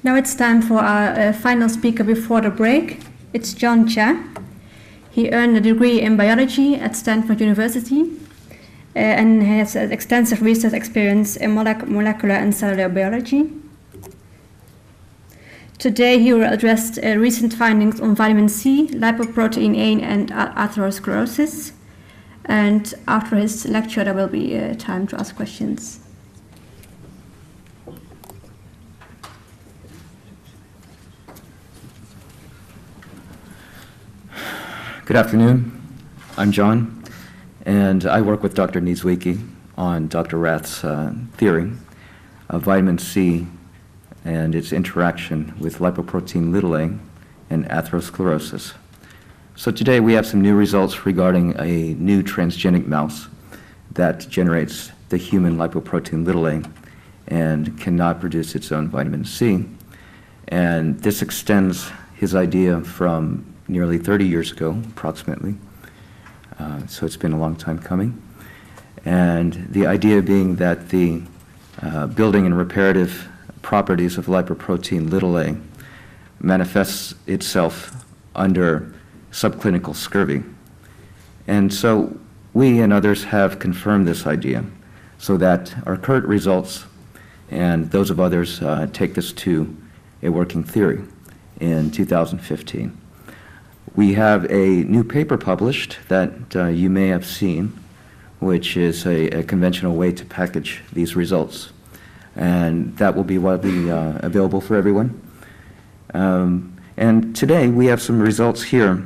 Now it's time for our final speaker before the break. It's John Chia. He earned a degree in biology at Stanford University and has extensive research experience in molecular and cellular biology. Today he will address recent findings on vitamin C, lipoprotein A, and atherosclerosis. And after his lecture, there will be time to ask questions. Good afternoon. I'm John, and I work with Dr. Niedzwiecki on Dr. Rath's theory of vitamin C and its interaction with lipoprotein a and atherosclerosis. So today we have some new results regarding a new transgenic mouse that generates the human lipoprotein a and cannot produce its own vitamin C. And this extends his idea from nearly 30 years ago, approximately. So it's been a long time coming. And the idea being that the building and reparative properties of lipoprotein a manifests itself under subclinical scurvy. And so we and others have confirmed this idea so that our current results and those of others take this to a working theory in 2015. We have a new paper published that you may have seen, which is a conventional way to package these results. And that will be widely available for everyone. And today we have some results here,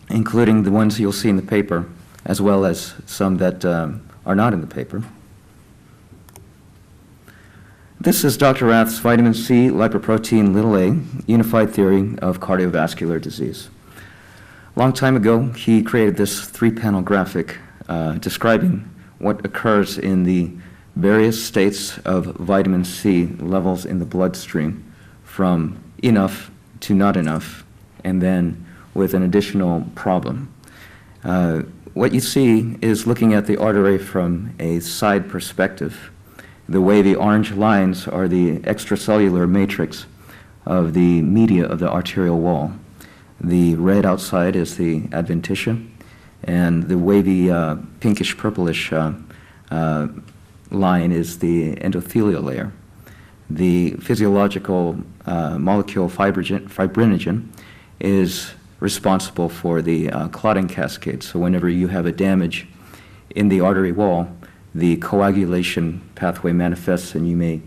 including the ones you'll see in the paper, as well as some that are not in the paper. This is Dr. Rath's vitamin C, lipoprotein a unified theory of cardiovascular disease. A long time ago, he created this three-panel graphic describing what occurs in the various states of vitamin C levels in the bloodstream from enough to not enough, and then with an additional problem. What you see is looking at the artery from a side perspective. The wavy orange lines are the extracellular matrix of the media of the arterial wall. The red outside is the adventitia, and the wavy pinkish purplish line is the endothelial layer. The physiological molecule fibrinogen is responsible for the clotting cascade. So whenever you have a damage in the artery wall, the coagulation pathway manifests, and you may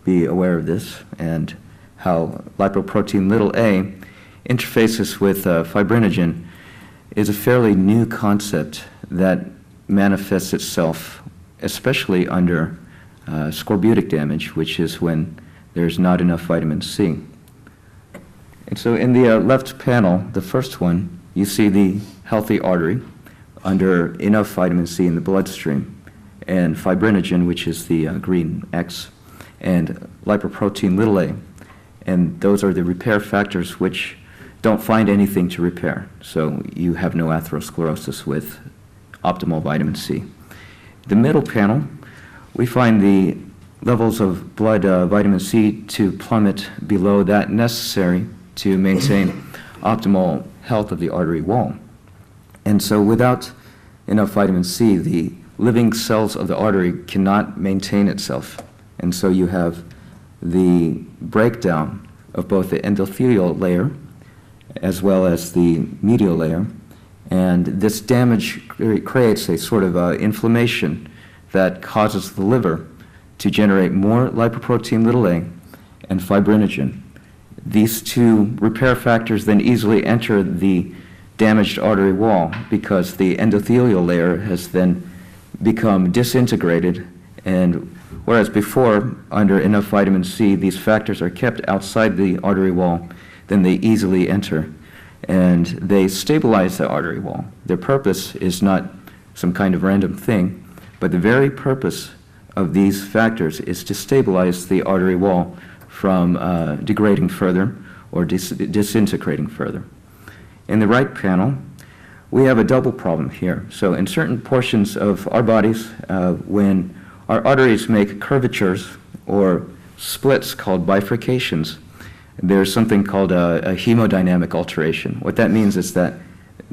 be aware of this, and how lipoprotein a interfaces with fibrinogen is a fairly new concept that manifests itself especially under scorbutic damage, which is when there's not enough vitamin C. And so in the left panel, the first one, you see the healthy artery under enough vitamin C in the bloodstream, and fibrinogen, which is the green X, and lipoprotein a. And those are the repair factors which don't find anything to repair. So you have no atherosclerosis with optimal vitamin C. The middle panel, we find the levels of blood vitamin C to plummet below that necessary to maintain optimal health of the artery wall. And so without enough vitamin C, the living cells of the artery cannot maintain itself. And so you have the breakdown of both the endothelial layer as well as the medial layer. And this damage creates a sort of inflammation that causes the liver to generate more lipoprotein a and fibrinogen. These two repair factors then easily enter the damaged artery wall because the endothelial layer has then become disintegrated, and whereas before, under enough vitamin C, these factors are kept outside the artery wall, then they easily enter and they stabilize the artery wall. Their purpose is not some kind of random thing, but the very purpose of these factors is to stabilize the artery wall from degrading further or disintegrating further. In the right panel, we have a double problem here. So in certain portions of our bodies, when our arteries make curvatures or splits called bifurcations, there's something called a hemodynamic alteration. What that means is that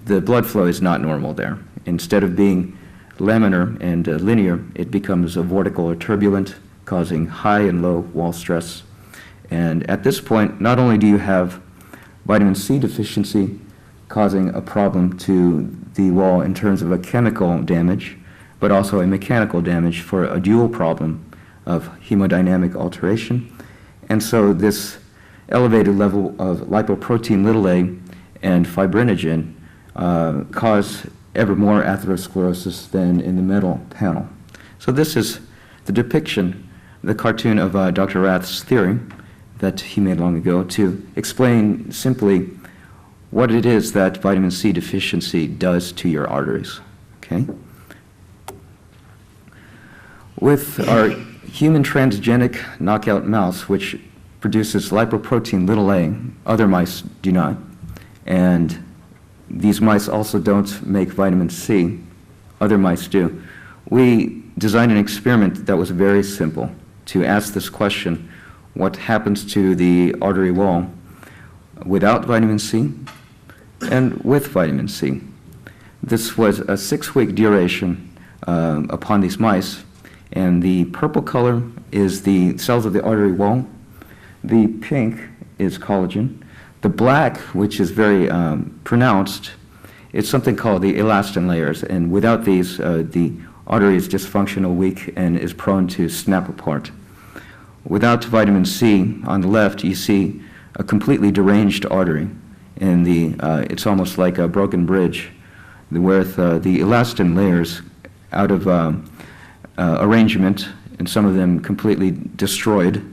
the blood flow is not normal there. Instead of being laminar and linear, it becomes vortical or turbulent, causing high and low wall stress. And at this point, not only do you have vitamin C deficiency causing a problem to the wall in terms of a chemical damage, but also a mechanical damage for a dual problem of hemodynamic alteration. And so this elevated level of lipoprotein a and fibrinogen cause ever more atherosclerosis than in the middle panel. So this is the depiction, the cartoon of Dr. Rath's theory that he made long ago to explain simply what it is that vitamin C deficiency does to your arteries. Okay? With our human transgenic knockout mouse, which produces lipoprotein a, other mice do not. And these mice also don't make vitamin C, other mice do. We designed an experiment that was very simple to ask this question: what happens to the artery wall without vitamin C and with vitamin C? This was a 6-week duration upon these mice, and the purple color is the cells of the artery wall. The pink is collagen. The black, which is very pronounced, it's something called the elastin layers, and without these, the artery is dysfunctional, weak, and is prone to snap apart. Without vitamin C, on the left, you see a completely deranged artery, and it's almost like a broken bridge, with the elastin layers out of arrangement, and some of them completely destroyed,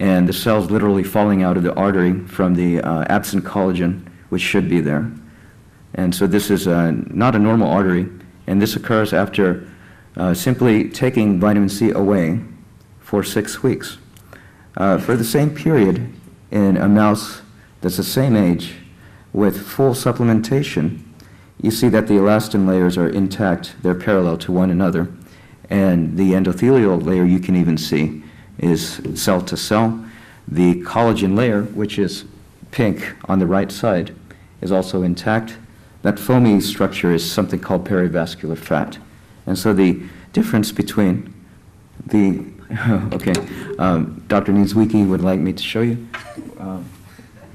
and the cells literally falling out of the artery from the absent collagen, which should be there. And so this is not a normal artery, and this occurs after simply taking vitamin C away for 6 weeks. For the same period, in a mouse that's the same age, with full supplementation, you see that the elastin layers are intact, they're parallel to one another, and the endothelial layer you can even see is cell to cell. The collagen layer, which is pink on the right side, is also intact. That foamy structure is something called perivascular fat. And so the difference between the, okay, Dr. Niedzwiecki would like me to show you.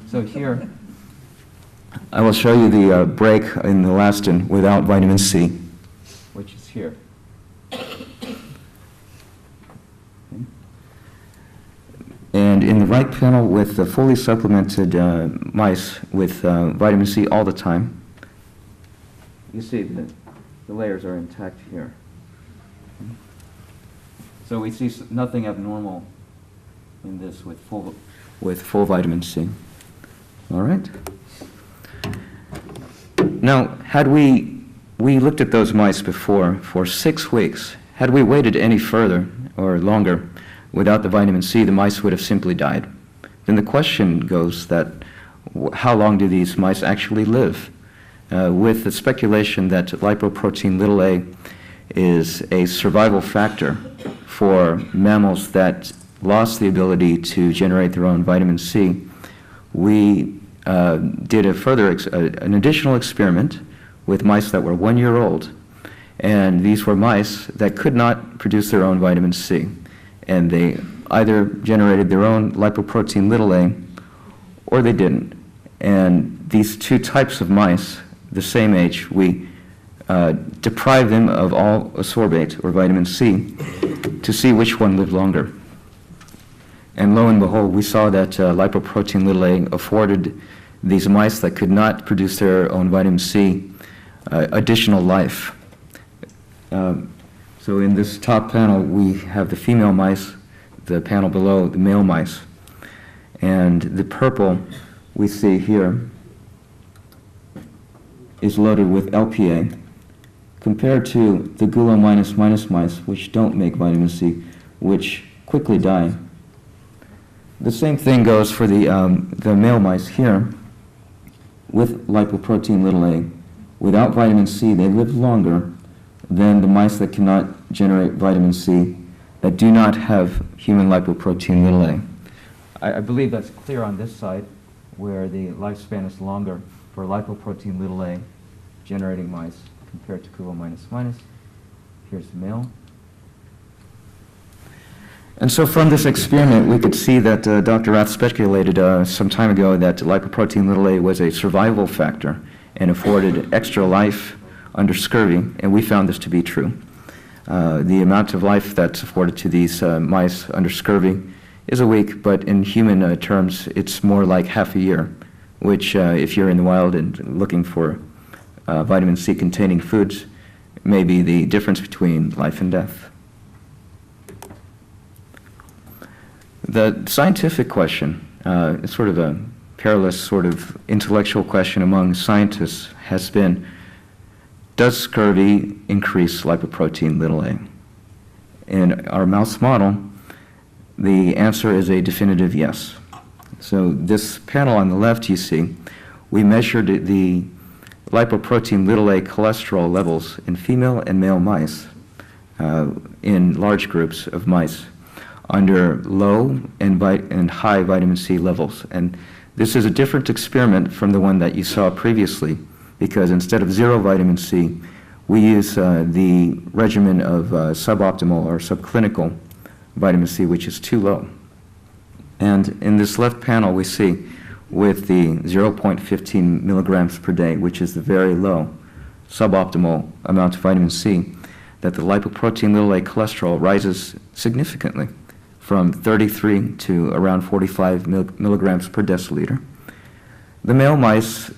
So here, I will show you the break in the elastin without vitamin C, which is here. And in the right panel with the fully supplemented mice with vitamin C all the time, you see that the layers are intact here. So we see nothing abnormal in this with full vitamin C. All right. Now, had we looked at those mice before for 6 weeks, had we waited any further or longer without the vitamin C, the mice would have simply died. Then the question goes that how long do these mice actually live? With the speculation that lipoprotein a is a survival factor for mammals that lost the ability to generate their own vitamin C, we did an additional experiment with mice that were 1 year old, and these were mice that could not produce their own vitamin C, and they either generated their own lipoprotein a or they didn't. And these two types of mice, the same age, we deprived them of all ascorbate or vitamin C to see which one lived longer. And lo and behold, we saw that lipoprotein a afforded these mice that could not produce their own vitamin C additional life. So in this top panel, we have the female mice, the panel below, the male mice. And the purple we see here is loaded with LPA, compared to the gulo minus mice, which don't make vitamin C, which quickly die. The same thing goes for the male mice here with lipoprotein a. Without vitamin C, they live longer than the mice that cannot generate vitamin C, that do not have human lipoprotein I believe that's clear on this side, where the lifespan is longer for lipoprotein little a generating mice compared to Kubo minus minus. Here's the male. And so from this experiment, we could see that Dr. Rath speculated some time ago that lipoprotein little a was a survival factor and afforded extra life under scurvy, and we found this to be true. The amount of life that's afforded to these mice under scurvy is a week, but in human terms, it's more like half a year, which if you're in the wild and looking for vitamin C containing foods, may be the difference between life and death. The scientific question, it's sort of a perilous sort of intellectual question among scientists, has been, does scurvy increase lipoprotein little a? In our mouse model, the answer is a definitive yes. So this panel on the left you see, we measured the lipoprotein little a cholesterol levels in female and male mice in large groups of mice under low and high vitamin C levels. And this is a different experiment from the one that you saw previously, because instead of 0 vitamin C, we use the regimen of suboptimal or subclinical vitamin C, which is too low. And in this left panel, we see with the 0.15 milligrams per day, which is the very low suboptimal amount of vitamin C, that the lipoprotein little a cholesterol rises significantly from 33 to around 45 milligrams per deciliter. The male mice,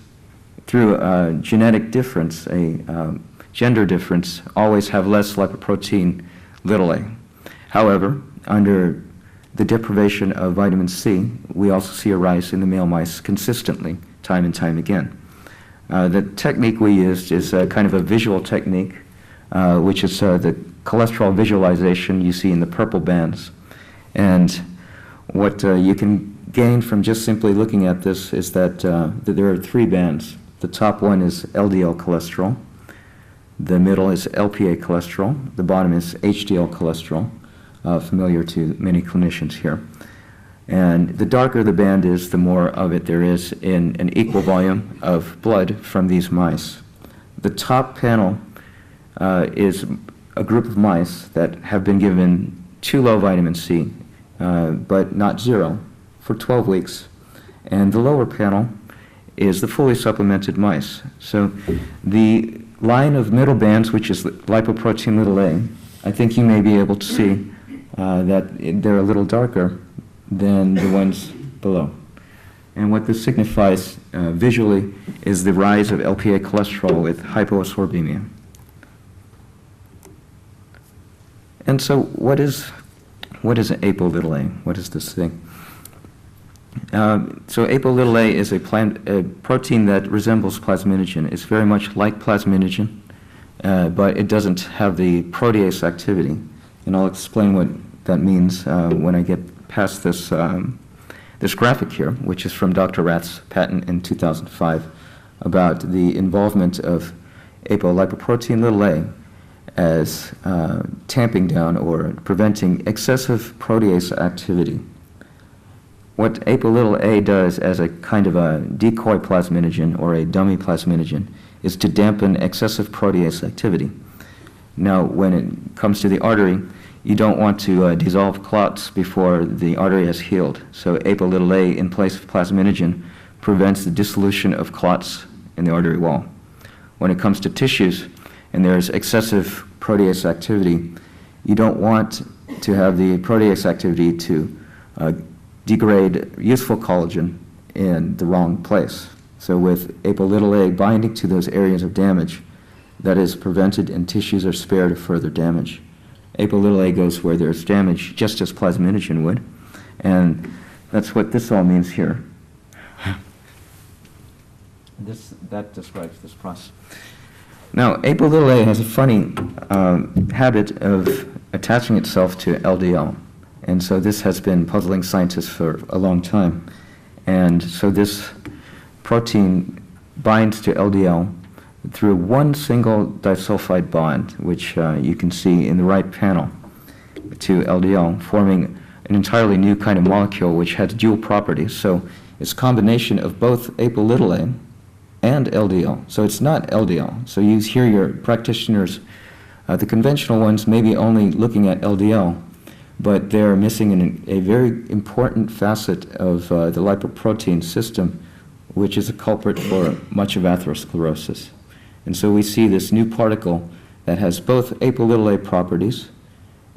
through a genetic difference, a gender difference, always have less lipoprotein little a. However, under the deprivation of vitamin C, we also see a rise in the male mice consistently, time and time again. The technique we used is kind of a visual technique, which is the cholesterol visualization you see in the purple bands. And what you can gain from just simply looking at this is that there are 3 bands. The top one is LDL cholesterol, the middle is LPA cholesterol, the bottom is HDL cholesterol, familiar to many clinicians here. And the darker the band is, the more of it there is in an equal volume of blood from these mice. The top panel is a group of mice that have been given too low vitamin C, but not 0, for 12 weeks. And the lower panel is the fully supplemented mice. So the line of middle bands, which is lipoprotein little a, I think you may be able to see that they're a little darker than the ones below. And what this signifies visually is the rise of LPA cholesterol with hypoascorbemia. And so what is apo little a? What is this thing? So apo little a is a protein that resembles plasminogen. It's very much like plasminogen, but it doesn't have the protease activity. And I'll explain what that means when I get past this, this graphic here, which is from Dr. Rath's patent in 2005 about the involvement of apolipoprotein little a as tamping down or preventing excessive protease activity. What apo little a does as a kind of a decoy plasminogen or a dummy plasminogen is to dampen excessive protease activity. Now, when it comes to the artery, you don't want to dissolve clots before the artery has healed. So apo little a in place of plasminogen prevents the dissolution of clots in the artery wall. When it comes to tissues and there's excessive protease activity, you don't want to have the protease activity to degrade useful collagen in the wrong place. So with apo little a binding to those areas of damage, that is prevented and tissues are spared of further damage. Apo little a goes where there's damage, just as plasminogen would, and that's what this all means here. That describes this process. Now, apo little a has a funny habit of attaching itself to LDL, and so this has been puzzling scientists for a long time. And so this protein binds to LDL through one single disulfide bond, which you can see in the right panel, to LDL, forming an entirely new kind of molecule which has dual properties. So it's a combination of both apo-a and LDL. So it's not LDL. So you hear your practitioners, the conventional ones, maybe only looking at LDL, but they're missing a very important facet of the lipoprotein system, which is a culprit for much of atherosclerosis. And so we see this new particle that has both apo-a properties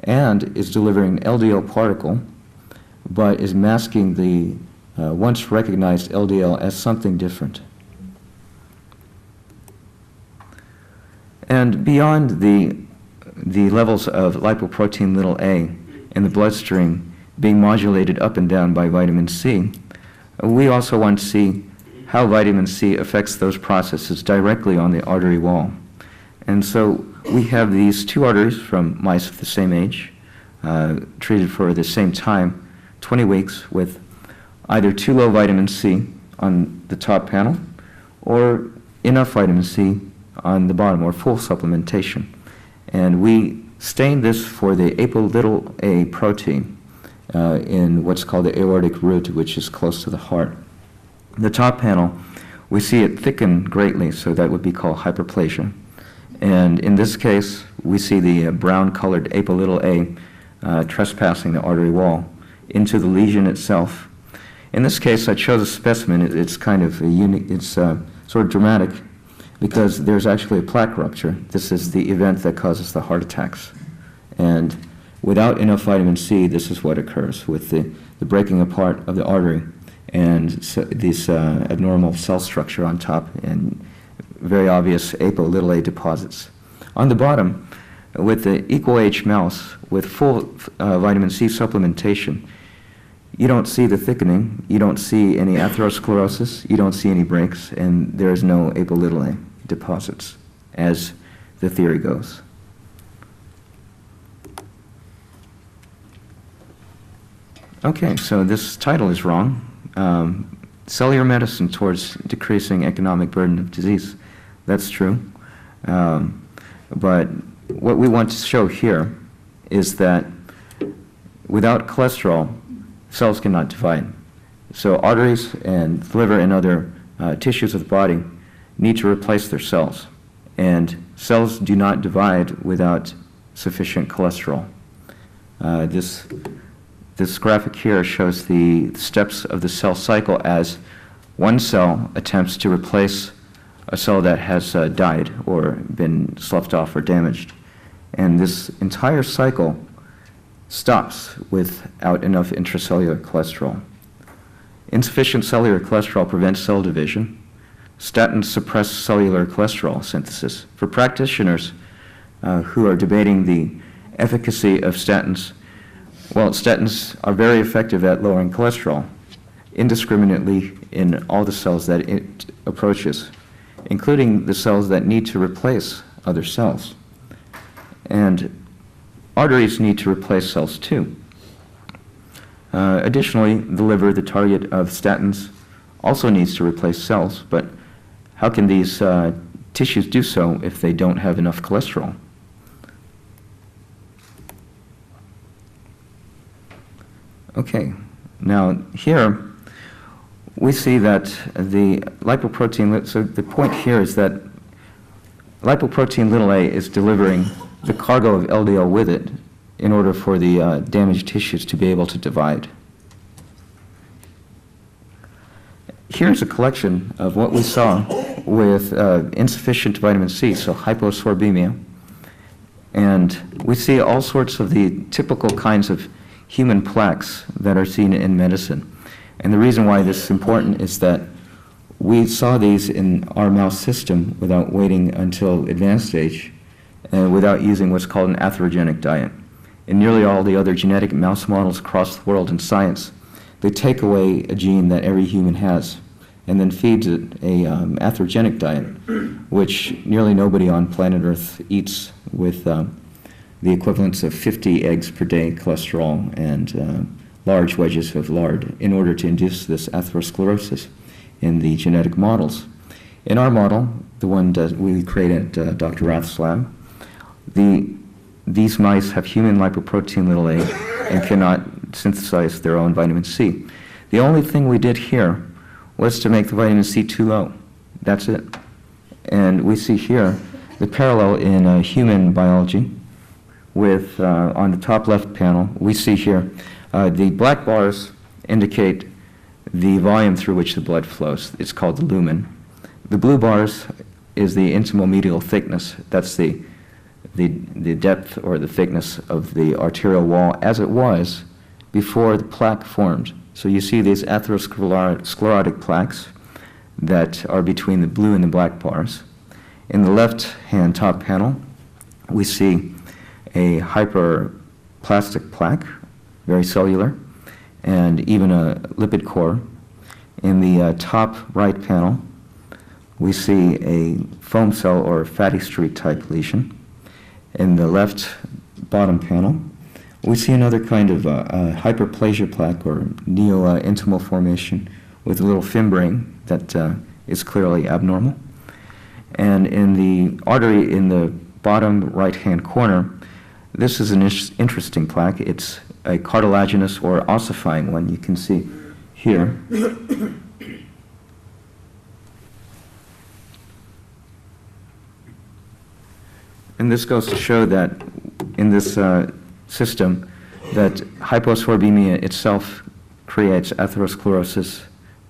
and is delivering an LDL particle, but is masking the once recognized LDL as something different. And beyond the levels of lipoprotein a in the bloodstream being modulated up and down by vitamin C, we also want to see how vitamin C affects those processes directly on the artery wall. And so we have these two arteries from mice of the same age, treated for the same time, 20 weeks, with either too low vitamin C on the top panel or enough vitamin C on the bottom, or full supplementation. And we stain this for the apo-a protein in what's called the aortic root, which is close to the heart. The top panel, we see it thicken greatly, so that would be called hyperplasia. And in this case, we see the brown-colored apo-a trespassing the artery wall into the lesion itself. In this case, I chose a specimen. It's kind of a unique, it's sort of dramatic, because there's actually a plaque rupture. This is the event that causes the heart attacks. And without enough vitamin C, this is what occurs with the breaking apart of the artery and so this abnormal cell structure on top and very obvious apo-a deposits. On the bottom, with the equal age mouse with full vitamin C supplementation, you don't see the thickening, you don't see any atherosclerosis, you don't see any breaks, and there's no apo-a deposits, as the theory goes. Okay, so this title is wrong. Cellular medicine towards decreasing economic burden of disease. That's true. But what we want to show here is that without cholesterol, cells cannot divide. So arteries and liver and other tissues of the body need to replace their cells. And cells do not divide without sufficient cholesterol. This graphic here shows the steps of the cell cycle as one cell attempts to replace a cell that has died or been sloughed off or damaged. And this entire cycle stops without enough intracellular cholesterol. Insufficient cellular cholesterol prevents cell division. Statins suppress cellular cholesterol synthesis. For practitioners who are debating the efficacy of statins, well, statins are very effective at lowering cholesterol indiscriminately in all the cells that it approaches, including the cells that need to replace other cells. And arteries need to replace cells too. Additionally, the liver, the target of statins, also needs to replace cells, but how can these tissues do so if they don't have enough cholesterol? Okay, now here we see that the lipoprotein, so the point here is that lipoprotein a is delivering the cargo of LDL with it in order for the damaged tissues to be able to divide. Here's a collection of what we saw with insufficient vitamin C, so hyposorbemia. And we see all sorts of the typical kinds of human plaques that are seen in medicine. And the reason why this is important is that we saw these in our mouse system without waiting until advanced stage and without using what's called an atherogenic diet. In nearly all the other genetic mouse models across the world in science, they take away a gene that every human has and then feeds it a atherogenic diet, which nearly nobody on planet Earth eats, with the equivalence of 50 eggs per day cholesterol and large wedges of lard in order to induce this atherosclerosis in the genetic models. In our model, the one that we created at Dr. Rath's lab, these mice have human lipoprotein a and cannot synthesize their own vitamin C. The only thing we did here was to make the vitamin C too low. That's it. And we see here the parallel in human biology with, on the top left panel, we see here the black bars indicate the volume through which the blood flows. It's called the lumen. The blue bars is the intimomedial thickness. That's the depth or the thickness of the arterial wall as it was before the plaque formed. So you see these atherosclerotic plaques that are between the blue and the black bars. In the left-hand top panel, we see a hyperplastic plaque, very cellular, and even a lipid core. In the top right panel, we see a foam cell or fatty streak type lesion. In the left bottom panel, we see another kind of hyperplasia plaque or neo-intimal formation with a little fimbrium that is clearly abnormal. And in the artery in the bottom right-hand corner, this is an interesting plaque. It's a cartilaginous or ossifying one. You can see here. And this goes to show that in this system, that hyposorbemia itself creates atherosclerosis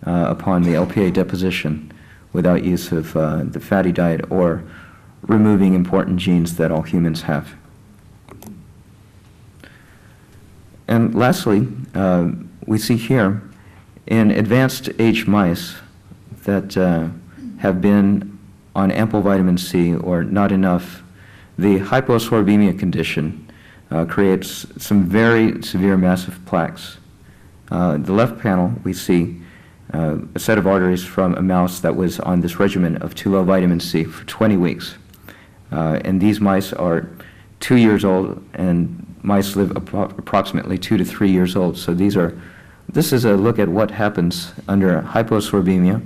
upon the LPA deposition without use of the fatty diet or removing important genes that all humans have. And lastly, we see here in advanced age mice that have been on ample vitamin C or not enough, the hyposorbemia condition creates some very severe massive plaques. The left panel, we see a set of arteries from a mouse that was on this regimen of too low vitamin C for 20 weeks. And these mice are 2 years old, and mice live approximately 2 to 3 years old. So this is a look at what happens under hyposorbemia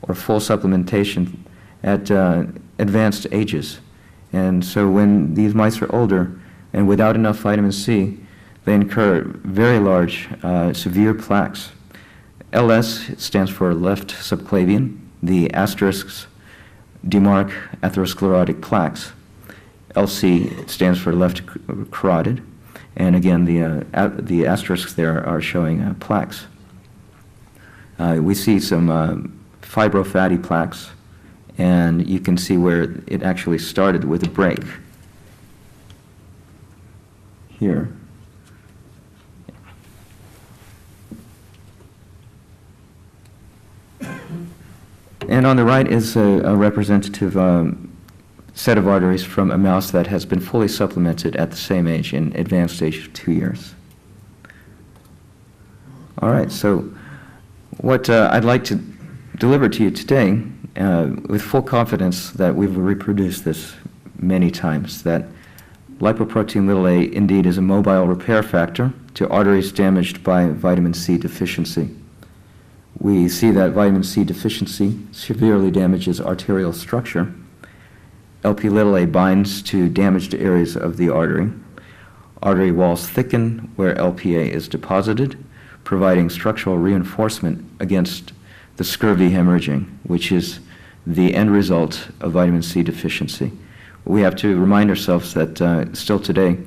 or full supplementation at advanced ages. And so when these mice are older and without enough vitamin C, they incur very large, severe plaques. LS stands for left subclavian. The asterisks demark atherosclerotic plaques. LC stands for left carotid. And again, the asterisks there are showing plaques. We see some fibrofatty plaques, and you can see where it actually started with a break here. And on the right is a representative set of arteries from a mouse that has been fully supplemented at the same age, in advanced age of 2 years. All right, so what I'd like to deliver to you today, with full confidence that we've reproduced this many times, that lipoprotein a indeed is a mobile repair factor to arteries damaged by vitamin C deficiency. We see that vitamin C deficiency severely damages arterial structure. Lp(a) binds to damaged areas of the artery. Artery walls thicken where LPA is deposited, providing structural reinforcement against the scurvy hemorrhaging, which is the end result of vitamin C deficiency. We have to remind ourselves that still today,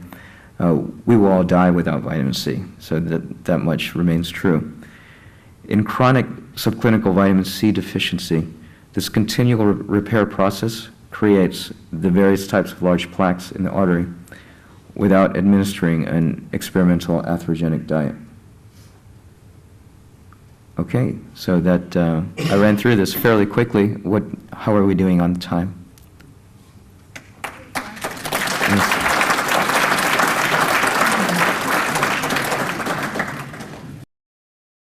we will all die without vitamin C, so that much remains true. In chronic subclinical vitamin C deficiency, this continual repair process creates the various types of large plaques in the artery without administering an experimental atherogenic diet. Okay, so that I ran through this fairly quickly. How are we doing on time? Yes.